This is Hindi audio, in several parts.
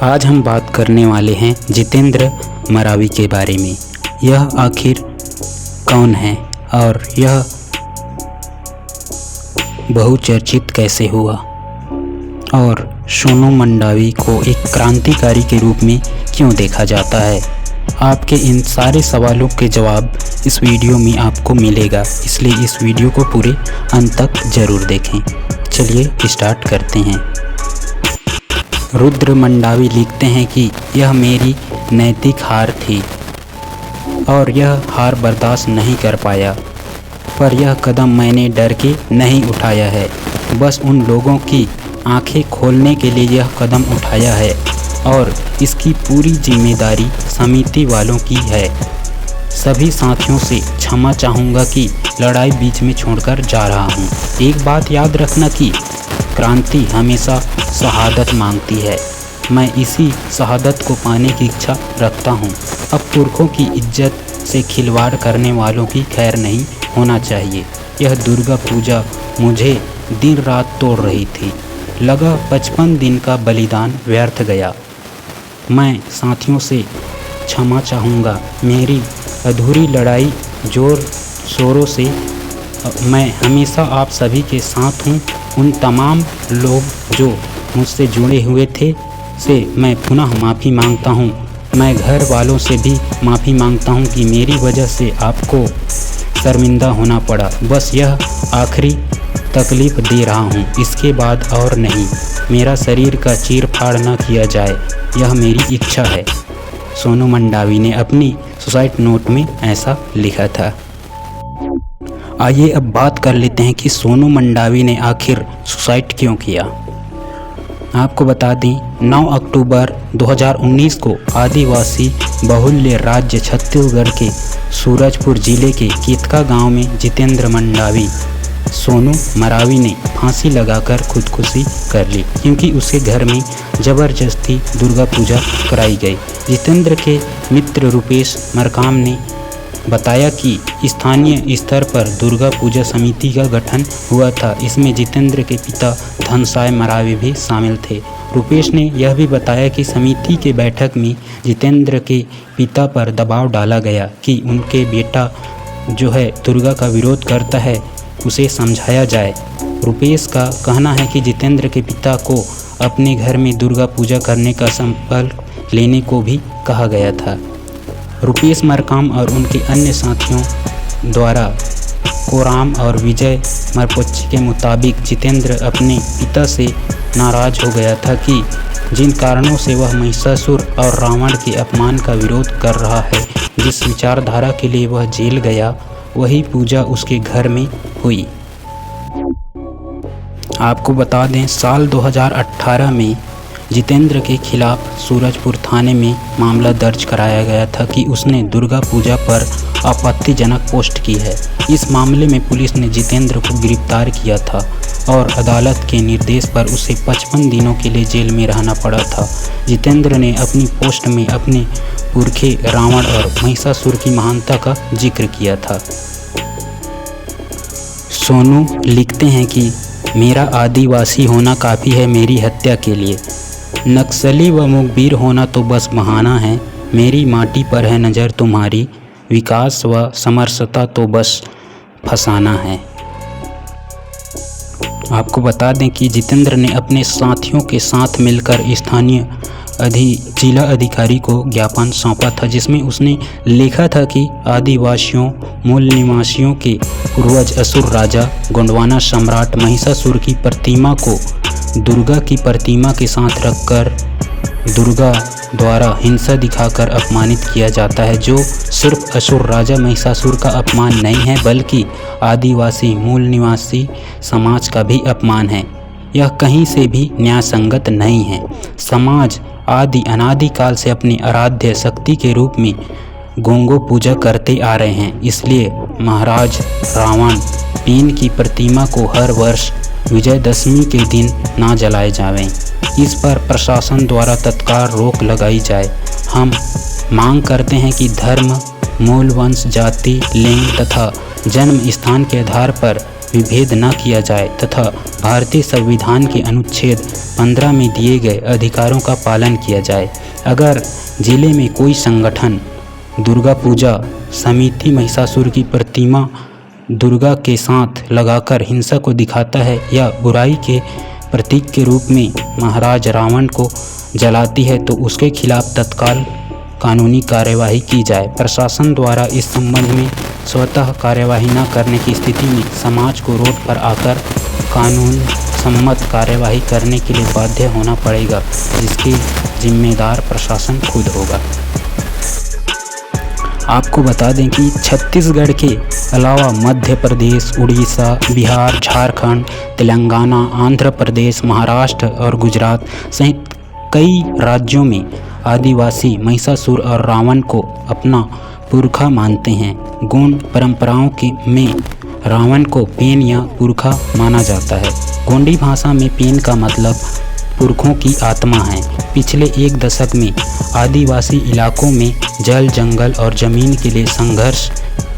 आज हम बात करने वाले हैं जितेंद्र मरावी के बारे में। यह आखिर कौन है और यह बहुचर्चित कैसे हुआ और सोनू मंडावी को एक क्रांतिकारी के रूप में क्यों देखा जाता है। आपके इन सारे सवालों के जवाब इस वीडियो में आपको मिलेगा, इसलिए इस वीडियो को पूरे अंत तक ज़रूर देखें। चलिए स्टार्ट करते हैं। रुद्र मंडावी लिखते हैं कि यह मेरी नैतिक हार थी और यह हार बर्दाश्त नहीं कर पाया, पर यह कदम मैंने डर के नहीं उठाया है। बस उन लोगों की आंखें खोलने के लिए यह कदम उठाया है और इसकी पूरी जिम्मेदारी समिति वालों की है। सभी साथियों से क्षमा चाहूँगा कि लड़ाई बीच में छोड़कर जा रहा हूँ। एक बात याद रखना कि क्रांति हमेशा शहादत मांगती है। मैं इसी शहादत को पाने की इच्छा रखता हूँ। अब पुरखों की इज्जत से खिलवाड़ करने वालों की खैर नहीं होना चाहिए। यह दुर्गा पूजा मुझे दिन रात तोड़ रही थी। लगा 55 दिन का बलिदान व्यर्थ गया। मैं साथियों से क्षमा चाहूँगा। मेरी अधूरी लड़ाई जोर शोरों से मैं हमेशा आप सभी के साथ हूँ। उन तमाम लोग जो मुझसे जुड़े हुए थे से मैं पुनः माफ़ी मांगता हूँ। मैं घर वालों से भी माफ़ी मांगता हूँ कि मेरी वजह से आपको शर्मिंदा होना पड़ा। बस यह आखिरी तकलीफ़ दे रहा हूँ, इसके बाद और नहीं। मेरा शरीर का चीर फाड़ न किया जाए, यह मेरी इच्छा है। सोनू मंडावी ने अपनी सुसाइड नोट में ऐसा लिखा था। आइए अब बात कर लेते हैं कि सोनू मंडावी ने आखिर सुसाइड क्यों किया। आपको बता दें, 9 अक्टूबर 2019 को आदिवासी बहुल्य राज्य छत्तीसगढ़ के सूरजपुर जिले के केतका गांव में जितेंद्र मंडावी सोनू मरावी ने फांसी लगाकर खुदकुशी कर ली, क्योंकि उसके घर में ज़बरदस्ती दुर्गा पूजा कराई गई। जितेंद्र के मित्र रुपेश मरकाम ने बताया कि स्थानीय स्तर पर दुर्गा पूजा समिति का गठन हुआ था। इसमें जितेंद्र के पिता धनसाय मरावी भी शामिल थे। रुपेश ने यह भी बताया कि समिति के बैठक में जितेंद्र के पिता पर दबाव डाला गया कि उनके बेटा जो है दुर्गा का विरोध करता है, उसे समझाया जाए। रुपेश का कहना है कि जितेंद्र के पिता को अपने घर में दुर्गा पूजा करने का संकल्प लेने को भी कहा गया था। रुपेश मरकाम और उनके अन्य साथियों द्वारा कोराम और विजय मरपोच्ची के मुताबिक जितेंद्र अपने पिता से नाराज़ हो गया था कि जिन कारणों से वह महिषासुर और रावण के अपमान का विरोध कर रहा है। जिस विचारधारा के लिए वह जेल गया, वही पूजा उसके घर में हुई। आपको बता दें, साल 2018 में जितेंद्र के खिलाफ सूरजपुर थाने में मामला दर्ज कराया गया था कि उसने दुर्गा पूजा पर आपत्तिजनक पोस्ट की है। इस मामले में पुलिस ने जितेंद्र को गिरफ्तार किया था और अदालत के निर्देश पर उसे 55 दिनों के लिए जेल में रहना पड़ा था। जितेंद्र ने अपनी पोस्ट में अपने पुरखे रावण और महिषासुर की महानता का जिक्र किया था। सोनू लिखते हैं कि मेरा आदिवासी होना काफ़ी है मेरी हत्या के लिए। नक्सली व मुखबिर होना तो बस बहाना है। मेरी माटी पर है नज़र तुम्हारी। विकास व समरसता तो बस फसाना है। आपको बता दें कि जितेंद्र ने अपने साथियों के साथ मिलकर स्थानीय जिला अधिकारी को ज्ञापन सौंपा था, जिसमें उसने लिखा था कि आदिवासियों मूल निवासियों के पूर्वज असुर राजा गोंडवाना सम्राट महिषासुर की प्रतिमा को दुर्गा की प्रतिमा के साथ रखकर दुर्गा द्वारा हिंसा दिखाकर अपमानित किया जाता है, जो सिर्फ असुर राजा महिषासुर का अपमान नहीं है बल्कि आदिवासी मूल निवासी समाज का भी अपमान है। यह कहीं से भी न्यायसंगत नहीं है। समाज आदि अनादिकाल से अपनी आराध्य शक्ति के रूप में गोंगो पूजा करते आ रहे हैं। इसलिए महाराज रावण पेन की प्रतिमा को हर वर्ष विजयदशमी के दिन ना जलाए जावें। इस पर प्रशासन द्वारा तत्काल रोक लगाई जाए। हम मांग करते हैं कि धर्म, मूल वंश, जाति, लिंग तथा जन्म स्थान के आधार पर विभेद न किया जाए तथा भारतीय संविधान के अनुच्छेद 15 में दिए गए अधिकारों का पालन किया जाए। अगर जिले में कोई संगठन दुर्गा पूजा समिति महिषासुर की प्रतिमा दुर्गा के साथ लगाकर हिंसा को दिखाता है या बुराई के प्रतीक के रूप में महाराज रावण को जलाती है तो उसके खिलाफ तत्काल कानूनी कार्यवाही की जाए। प्रशासन द्वारा इस संबंध में स्वतः कार्यवाही न करने की स्थिति में समाज को रोड पर आकर कानून सम्मत कार्यवाही करने के लिए बाध्य होना पड़ेगा, जिसकी जिम्मेदार प्रशासन खुद होगा। आपको बता दें कि छत्तीसगढ़ के अलावा मध्य प्रदेश, उड़ीसा, बिहार, झारखंड, तेलंगाना, आंध्र प्रदेश, महाराष्ट्र और गुजरात सहित कई राज्यों में आदिवासी महिषासुर और रावण को अपना पुरखा मानते हैं। गोंड परंपराओं में रावण को पेन या पुरखा माना जाता है। गोंडी भाषा में पेन का मतलब पुरखों की आत्मा है। पिछले एक दशक में आदिवासी इलाकों में जल, जंगल और ज़मीन के लिए संघर्ष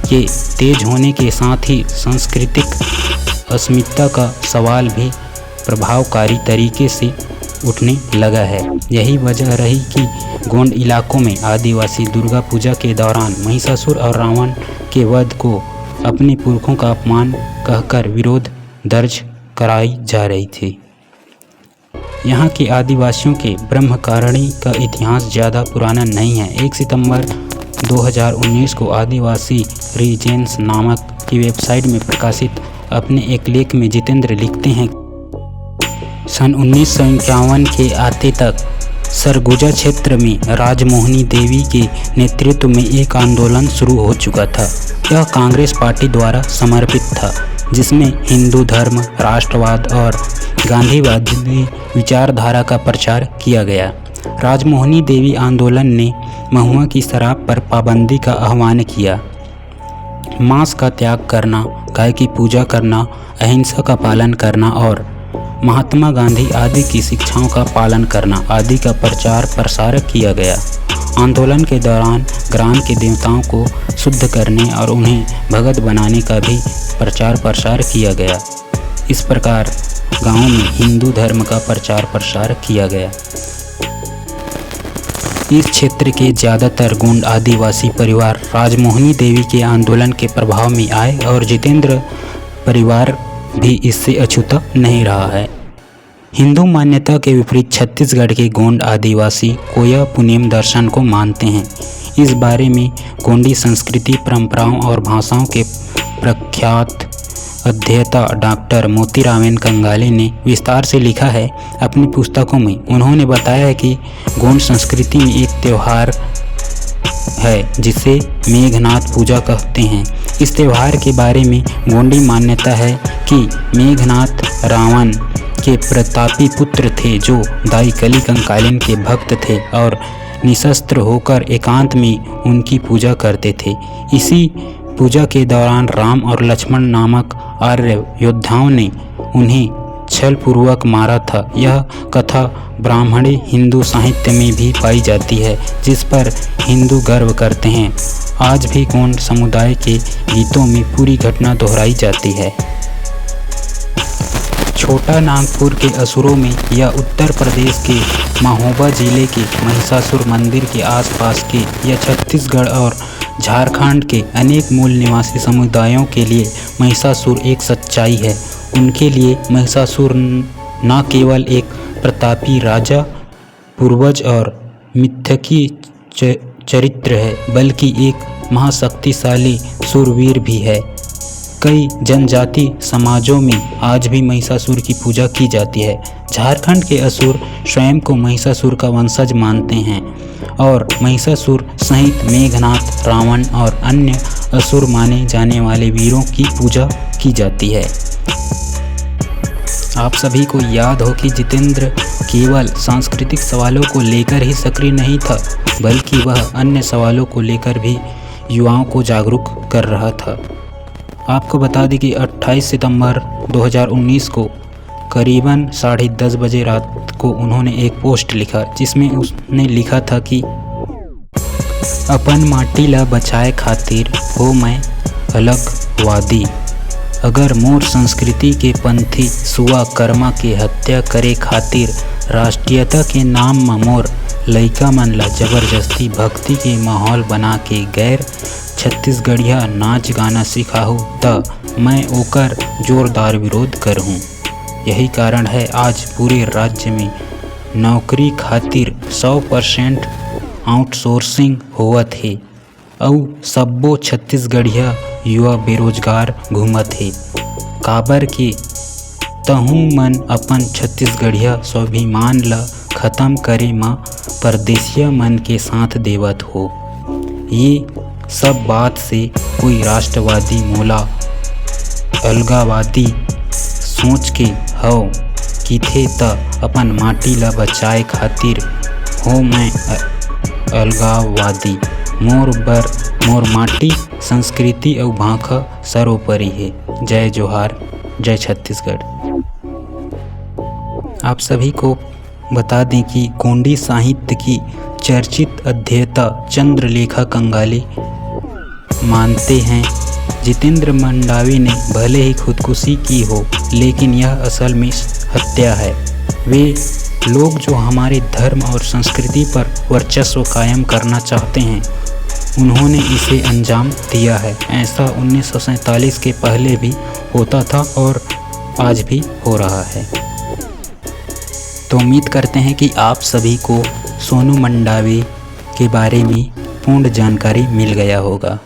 के तेज होने के साथ ही सांस्कृतिक अस्मिता का सवाल भी प्रभावकारी तरीके से उठने लगा है। यही वजह रही कि गोंड इलाकों में आदिवासी दुर्गा पूजा के दौरान महिषासुर और रावण के वध को अपने पुरखों का अपमान कहकर विरोध दर्ज कराई जा रही थी। यहाँ के आदिवासियों के ब्रह्मचारिणी का इतिहास ज़्यादा पुराना नहीं है। 1 सितंबर 2019 को आदिवासी रीजेंस नामक की वेबसाइट में प्रकाशित अपने एक लेख में जितेंद्र लिखते हैं, सन 1951 के आते तक सरगुजा क्षेत्र में राजमोहिनी देवी के नेतृत्व में एक आंदोलन शुरू हो चुका था। यह कांग्रेस पार्टी द्वारा समर्पित था, जिसमें हिंदू धर्म, राष्ट्रवाद और गांधीवादी विचारधारा का प्रचार किया गया। राजमोहिनी देवी आंदोलन ने महुआ की शराब पर पाबंदी का आह्वान किया, मांस का त्याग करना, गाय की पूजा करना, अहिंसा का पालन करना और महात्मा गांधी आदि की शिक्षाओं का पालन करना आदि का प्रचार प्रसार किया गया। आंदोलन के दौरान ग्राम के देवताओं को शुद्ध करने और उन्हें भगत बनाने का भी प्रचार प्रसार किया गया। इस प्रकार गांव में हिंदू धर्म का प्रचार प्रसार किया गया। इस क्षेत्र के ज़्यादातर गोंड आदिवासी परिवार राजमोहिनी देवी के आंदोलन के प्रभाव में आए और जितेंद्र परिवार भी इससे अछूता नहीं रहा है। हिंदू मान्यता के विपरीत छत्तीसगढ़ के गोंड आदिवासी कोया पुनेम दर्शन को मानते हैं। इस बारे में गोंडी संस्कृति, परंपराओं और भाषाओं के प्रख्यात अध्येता डॉक्टर मोतीरामन कंगाले ने विस्तार से लिखा है। अपनी पुस्तकों में उन्होंने बताया है कि गोंड संस्कृति में एक त्यौहार है जिसे मेघनाथ पूजा कहते हैं। इस त्यौहार के बारे में गोंडी मान्यता है कि मेघनाथ रावण के प्रतापी पुत्र थे, जो दाई कली कंकालिन के भक्त थे और निशस्त्र होकर एकांत में उनकी पूजा करते थे। इसी पूजा के दौरान राम और लक्ष्मण नामक आर्य योद्धाओं ने उन्हें छलपूर्वक मारा था। यह कथा ब्राह्मणी हिंदू साहित्य में भी पाई जाती है, जिस पर हिंदू गर्व करते हैं। आज भी गोंड समुदाय के गीतों में पूरी घटना दोहराई जाती है। छोटा नागपुर के असुरों में या उत्तर प्रदेश के महोबा जिले के महिषासुर मंदिर के आसपास के या छत्तीसगढ़ और झारखंड के अनेक मूल निवासी समुदायों के लिए महिषासुर एक सच्चाई है। उनके लिए महिषासुर न केवल एक प्रतापी राजा, पूर्वज और मिथ्यकी चरित्र है, बल्कि एक महाशक्तिशाली शूरवीर भी है। कई जनजाति समाजों में आज भी महिषासुर की पूजा की जाती है। झारखंड के असुर स्वयं को महिषासुर का वंशज मानते हैं और महिषासुर सहित मेघनाथ, रावण और अन्य असुर माने जाने वाले वीरों की पूजा की जाती है। आप सभी को याद हो कि जितेंद्र केवल सांस्कृतिक सवालों को लेकर ही सक्रिय नहीं था, बल्कि वह अन्य सवालों को लेकर भी युवाओं को जागरूक कर रहा था। आपको बता दें कि 28 सितंबर 2019 को करीबन 10:30 बजे रात को उन्होंने एक पोस्ट लिखा, जिसमें उसने लिखा था कि अपन माटी ला बचाए खातिर हो मैं अलग वादी। अगर मोर संस्कृति के पंथी सुआ कर्मा के हत्या करे खातिर राष्ट्रीयता के नाम म मोर लइका मन ला जबरदस्ती भक्ति के माहौल बना के गैर छत्तीसगढ़िया नाच गाना सिखाहूँ त मैं ओकर जोरदार विरोध करहूँ। यही कारण है आज पूरे राज्य में नौकरी खातिर 100% आउटसोर्सिंग होवत है और सब्बो छत्तीसगढ़िया युवा बेरोजगार घूमत है। काबर के तहु मन अपन छत्तीसगढ़िया स्वाभिमान ला खत्म करे म परदेसिया मन के साथ देवत हो। ये सब बात से कोई राष्ट्रवादी मोला अलगावादी सोच के हव कीथे त अपन माटी ला बचाए खातिर हो मैं अलगाववादी। मोर बर मोर माटी संस्कृति और भाषा सर्वोपरि है। जय जोहार, जय छत्तीसगढ़। आप सभी को बता दें कि गोंडी साहित्य की चर्चित अध्येता चंद्रलेखा कंगाले मानते हैं जितेंद्र मंडावी ने भले ही खुदकुशी की हो लेकिन यह असल में हत्या है। वे लोग जो हमारे धर्म और संस्कृति पर वर्चस्व कायम करना चाहते हैं उन्होंने इसे अंजाम दिया है। ऐसा 1947 के पहले भी होता था और आज भी हो रहा है। तो उम्मीद करते हैं कि आप सभी को सोनू मंडावी के बारे में पूर्ण जानकारी मिल गया होगा।